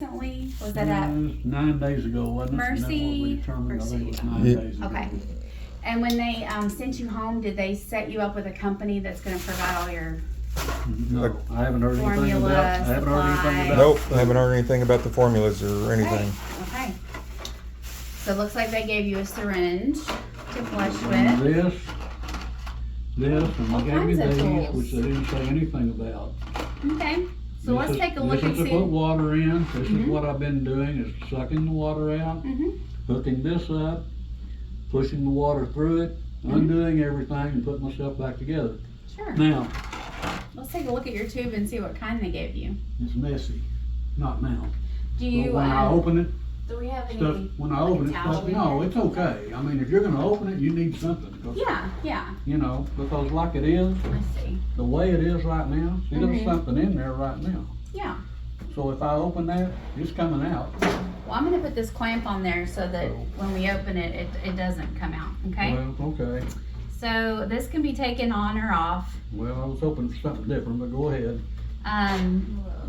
Recently? Was that at 9 days ago, wasn't it? Mercy? That what we determined, I think it was 9 Mercy, days ago. okay. And when they sent you home, did they set you up with a company that's gonna provide all your, No, I haven't heard anything Formula, about, I haven't heard anything supplies. about. Nope, I haven't heard anything about the formulas or anything. okay. So it looks like they gave you a syringe to flush And with. this, and All they gave me kinds of these, tools. which they didn't say anything about. Okay, so let's take a look and This is to see. put water in, this is Mhm. what I've been doing, is sucking the water out, hooking this up, pushing the water through it, undoing everything and putting myself back together. Sure. Now, Let's take a look at your tube and see what kind they gave you. it's messy, not now. Do But you, when I open it, do we have any? stuff, when I like open a it, towel stuff, in no, there? it's okay. I mean, if you're gonna open it, you need something. 'Cause, Yeah, yeah, you know, because like it is, I see. the way it is right now, see, there's Mhm. something in there right now. Yeah. So if I open that, it's coming out. Well, I'm gonna put this clamp on there so that Oh. when we open it, it doesn't come out, okay? Well, okay. So this can be taken on or off. Well, I was hoping for something different, but go ahead.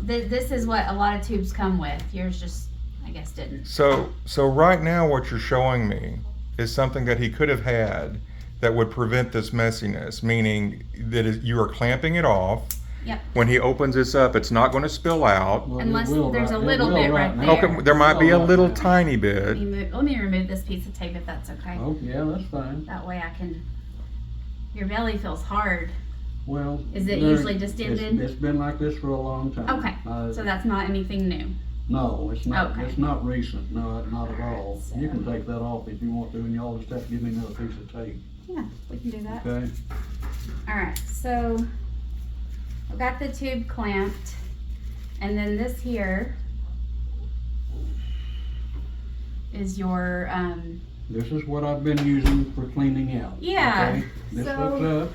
This is what a lot of tubes come with. Yours just, I guess, didn't. So right now what you're showing me is something that he could have had that would prevent this messiness, meaning that you are clamping it off. Yep. When he opens this up, it's not going to spill out. Well, it Unless will there's a it little will bit right now. there. Okay, there might be a It will little right now. tiny bit. Let me remove this piece of tape if that's okay. Oh, yeah, that's fine. That way I can. Your belly feels hard. Well. Is it there- usually distended? It's been like this for a long time. Okay. So that's not anything new. No, it's not, Okay. it's not recent, no, not at all. So- You can take that off if you want to, and y'all just have to give me another piece of tape, Yeah, we can do that. okay? All right, so I've got the tube clamped, and then this here is your This is what I've been using for cleaning out. Yeah, okay? This so- hooks up,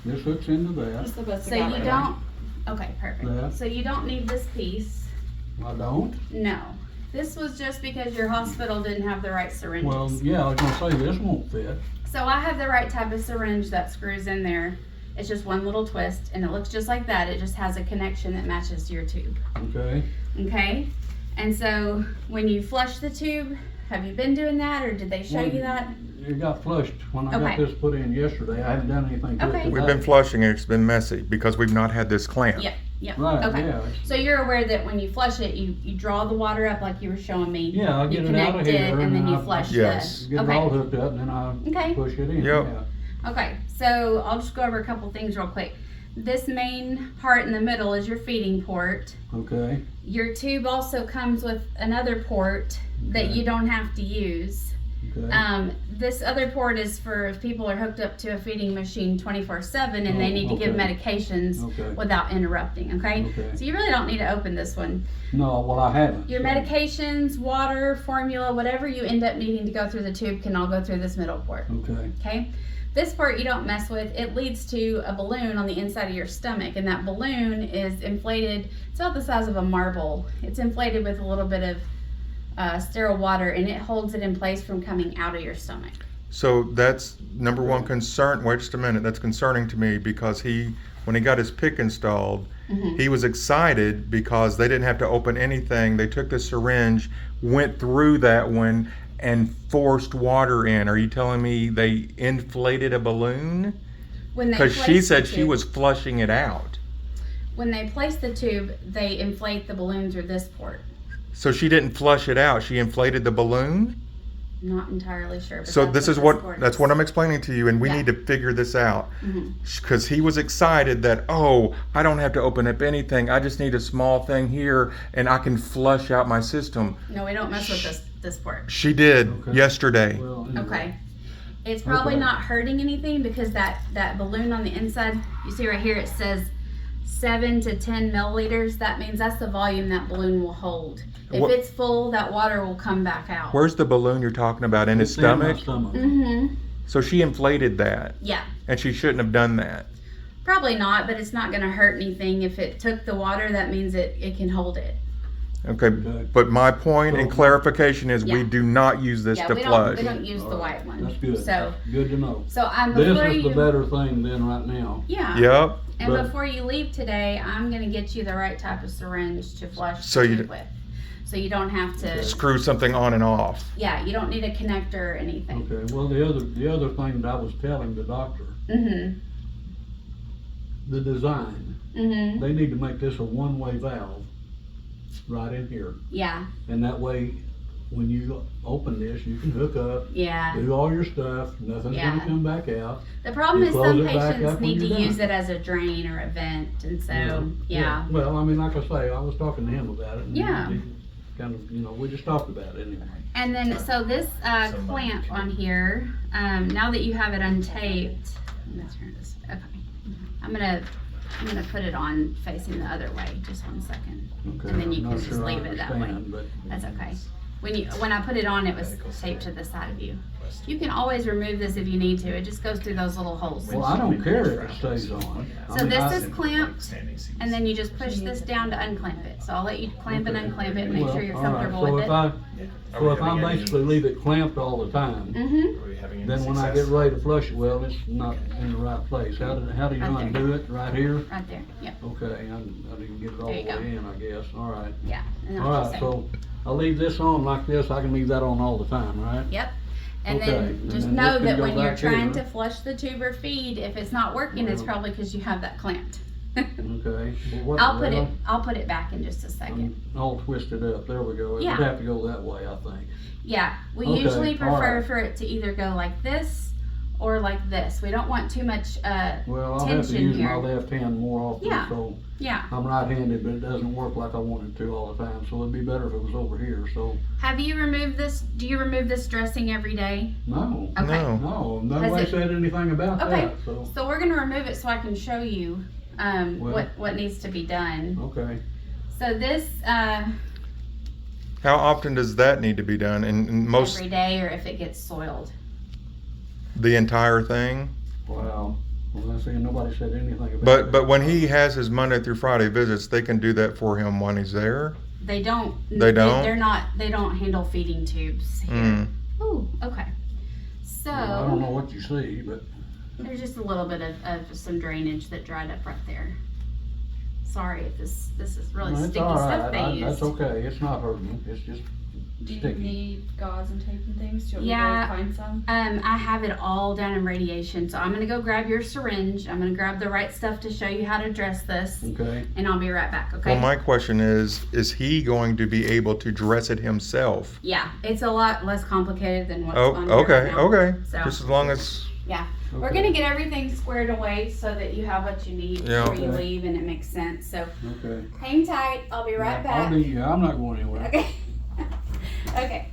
this hooks into that. Just the best so you don't. Okay, perfect. Yeah. So you don't need this piece. I don't? No, this was just because your hospital didn't have the right syringes. Well, yeah, I was gonna say, this won't fit. So I have the right type of syringe that screws in there. It's just one little twist, and it looks just like that. It just has a connection that matches your tube. Okay, Okay, and so when you flush the tube, have you been doing that, or did they show you that? it got flushed when I got Okay. this put in yesterday. I haven't done anything to it Okay. today. We've been flushing and it's been messy because we've not had this clamp. Yep, yep. Right, Okay. yeah. So you're aware that when you flush it, you draw the water up like you were showing me. Yeah, I'll You get it out of connect here. it, and then you I flush Yes. Get it Okay. all hooked up, and then I Okay. push it in, Yep. yeah. Okay, so I'll just go over a couple things real quick. This main part in the middle is your feeding port. Okay, Your tube also comes with another port that Okay. you don't have to use. okay. This other port is for if people are hooked up to a feeding machine 24/7 and they Oh, need to give okay. medications Okay. without interrupting, okay? Okay. So you really don't need to open this one. No, well, I haven't. Your so- medications, water, formula, whatever you end up needing to go through the tube can all go through this middle port, Okay, okay? This part you don't mess with. It leads to a balloon on the inside of your stomach, and that balloon is inflated. It's about the size of a marble. It's inflated with a little bit of sterile water, and it holds it in place from coming out of your stomach. So that's number one concern. Wait just a minute. That's concerning to me because when he got his pick installed, he was excited because they didn't have to open anything. They took the syringe, went through that one, and forced water in. Are you telling me they inflated a balloon? When they Because she place the said she tube- was flushing it out. When they place the tube, they inflate the balloon through this port. So she didn't flush it out. She inflated the balloon. Not entirely sure. But So that's this is port that's is. what I'm explaining to you, and we Yeah. need to figure this out. Mhm. Because he was excited that, oh, I don't have to open up anything. I just need a small thing here, and I can flush out my system. No, we don't mess with this port. She did Okay. yesterday. well, anyway. Okay. It's probably Okay. not hurting anything because that balloon on the inside, you see right here, it says 7 to 10 milliliters. That means that's the volume that balloon will hold. If What- it's full, that water will come back out. Where's the balloon you're talking about? In his It's in my stomach? stomach. Mm-hmm. So she inflated that, Yeah. and she shouldn't have done that. Probably not, but it's not going to hurt anything. If it took the water, that means it can hold it. Okay, Okay. but my point and So- clarification is we Yeah. do not use this Yeah, to we flush. don't use the All white right, one. That's good. So, Good to know. before This is you the better thing then right now. yeah. Yep. And But- before you leave today, I'm going to get you the right type of syringe to flush So the you tube with. So you don't have to, Screw something on and off. yeah, you don't need a connector or anything. Okay, well, the other thing that I was telling the doctor, Mm-hmm. the design, Mm-hmm. they need to make this a one-way valve right in here. Yeah. And that way, when you open this, you can hook up, Yeah. do all your stuff, nothing's Yeah. gonna come back out. The problem You is close some it back patients up when need to you're use done. it as a drain or a vent, and so, yeah. Well, I mean, like I say, I was talking to him about it. And Yeah. he kind of, we just talked about it anyway. And then, so this clamp on here, now that you have it untaped, I'm gonna turn this, okay. I'm gonna put it on facing the other way, just 1 second. Okay, And then you I'm can not just sure I leave it that way. understand, but- That's okay. When I put it on, it was taped to the side of you. You can always remove this if you need to. It just goes through those little holes. Well, I don't care if it stays on. I So mean, this I- is clamped, and then you just push this down to unclamp it. So I'll let you clamp and Okay. unclamp it and make Well, sure you're all right, comfortable so with if it. So if I basically leave it clamped all the time, Mm-hmm. then when I get ready to flush it, well, it's not in the right place. How do you Right there. undo it? Right here? Right there. Yep. Okay, I didn't get it all There the you go. way in, I guess. All right. Yeah. And All that's right, the so I'll leave this on like this. I can leave that on all the time, right? Yep. And Okay, then and just then know this can that go when you're back trying here. to flush the tube or feed, if it's not working, it's Well- probably because you have that clamped. Okay. Well, what- I'll put it back in just a second. I'm all twisted up. There we go. It Yeah. would have to go that way, I think. Yeah, we Okay, usually all prefer right. for it to either go like this or like this. We don't want too much Well, I'll have to tension use my here. left hand more often, Yeah. so Yeah. I'm right-handed, but it doesn't work like I want it to all the time, so it'd be better if it was over here, so, Have you removed this? Do you remove this dressing every day? no. Okay. No. No, Has nobody it- said anything about Okay. that, so, So we're gonna remove it so I can show you Well- what needs to be done. okay. So this How often does that need to be done? And most, every day, or if it gets soiled. the entire thing? Wow. Well, I see, nobody said anything about that. But when he has his Monday through Friday visits, they can do that for him when he's there? They don't. They don't? They're not. They don't handle feeding tubes here. Mm. Ooh. Okay. So. Well, I don't know what you see, but, There's just a little bit of some drainage that dried up right there. Sorry if this is really well, it's sticky all stuff right. they used. That's okay, it's not hurting, it's just Do you sticky. need gauze and tape and things? Do you want Yeah. me to go find some? I have it all down in radiation, so I'm gonna go grab your syringe. I'm gonna grab the right stuff to show you how to dress this, Okay, and I'll be right back. Okay? Well, my question is he going to be able to dress it himself? Yeah, it's a lot less complicated than what's Oh, on here okay, right now. okay. So Just as long as, we're okay. gonna get everything squared away so that you have what you need Yeah. before you Okay. leave, and it makes sense. So Okay. hang tight. I'll be right Yeah, back. I'm not going anywhere. Okay. Okay.